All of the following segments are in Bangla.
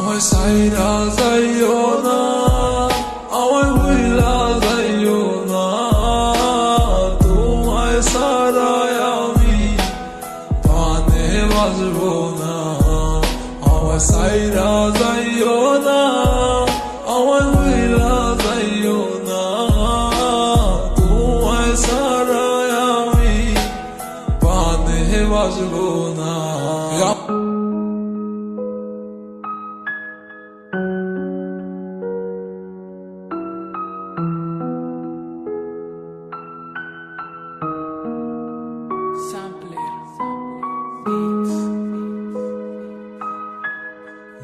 আমায় সাইরা যাইও না, আমায় ভুইলা যাইও না, তোমায় ছাড়াই আমি পানে বাজবো না। আমায় সাইরা যাইও না, আমায় ভুইলা যাইও না, তোমায় ছাড়াই আমি পানে বাজবো না।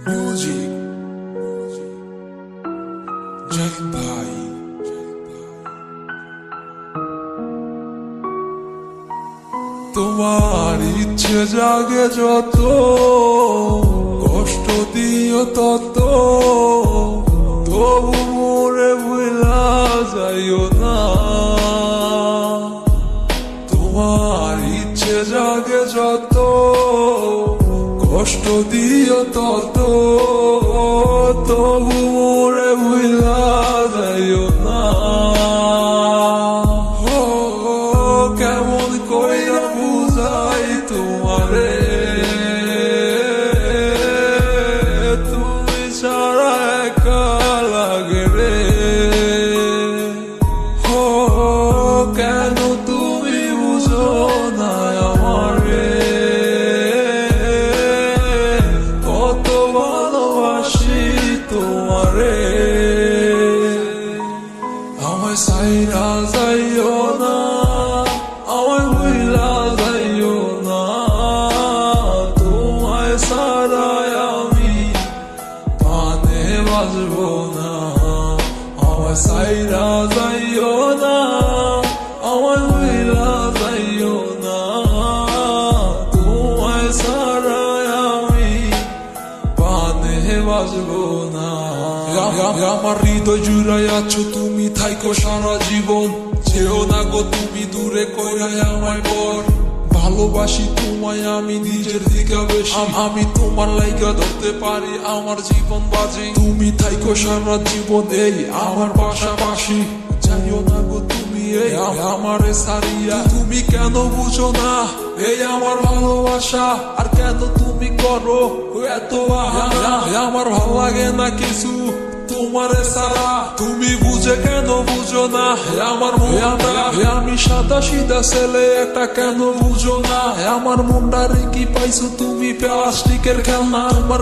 Music, Jai Bhai। তোমার ইচ্ছে জাগে যত, কষ্ট দিও তত, তবু মোরে ভুলা যাইও না। তোমার ইচ্ছে জাগে যত, কষ্ট দিও তত, তবু মোরে ভুলা যাইও না। কেমন কইরা বুঝাই তোমারে, তুমি ছাড়া একা লাগে রে। কেন তুমি বুঝো না আমারে, কত ভালোবাসি তোমারে। আমায় সাইরা যাইও না, আমায় ভুইলা যাইও না, তোমায় ছাড়াই আমি পানে বাজবো না। আমায় সাইরা যাইও না, আমায় ভুইলা যাইও না, তোমায় ছাড়াই আমি পানে বাজবো না। আমার হৃদয় জুড়াই আছো তুমি, থাইকো সারা জীবন, যেও না গো তুমি দূরে কইরাই আমায় পর। ভালোবাসি তোমায় আমি নিজের দিকে বেশি, আমি তোমার লাইগা ধরতে পারি আমার জীবন বাজি। তুমি থাইকো সারা জীবন এই আমার পাশাপাশি, জানিও না গো তুমি এই আমারে সারিয়া। তুমি কেন বুঝো না এই আমার ভালোবাসা, আর কেন তুমি করো এত বাহানা। আমার ভালো লাগে না কিছু তোমারে সারা, তুমি বুঝে কেন বুঝো না আমার মনটা। আমি সাদা সিধা ছেলে একটা, কেন বুঝো না আমার মনটারে কি পাইছো তুমি প্লাস্টিকের খেলনা। আমার